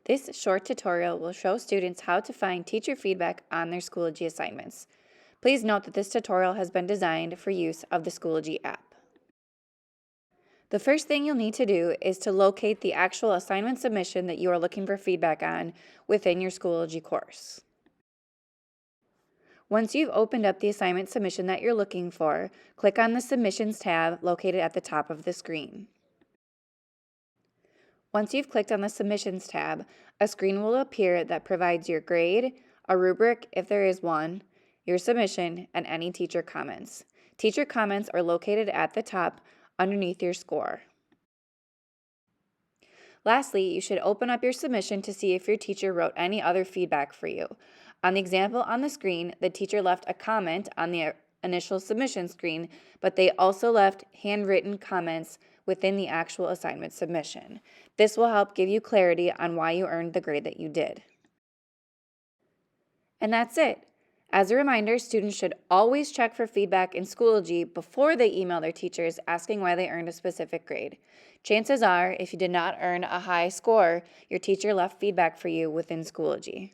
This short tutorial will show students how to find teacher feedback on their Schoology assignments. Please note that this tutorial has been designed for use of the Schoology app. The first thing you'll need to do is to locate the actual assignment submission that you are looking for feedback on within your Schoology course. Once you've opened up the assignment submission that you're looking for, click on the Submissions tab located at the top of the screen. Once you've clicked on the Submissions tab, a screen will appear that provides your grade, a rubric if there is one, your submission, and any teacher comments. Teacher comments are located at the top underneath your score. Lastly, you should open up your submission to see if your teacher wrote any other feedback for you. On the example on the screen, the teacher left a comment on the initial submission screen, but they also left handwritten comments within the actual assignment submission. This will help give you clarity on why you earned the grade that you did. And that's it. As a reminder, students should always check for feedback in Schoology before they email their teachers asking why they earned a specific grade. Chances are, if you did not earn a high score, your teacher left feedback for you within Schoology.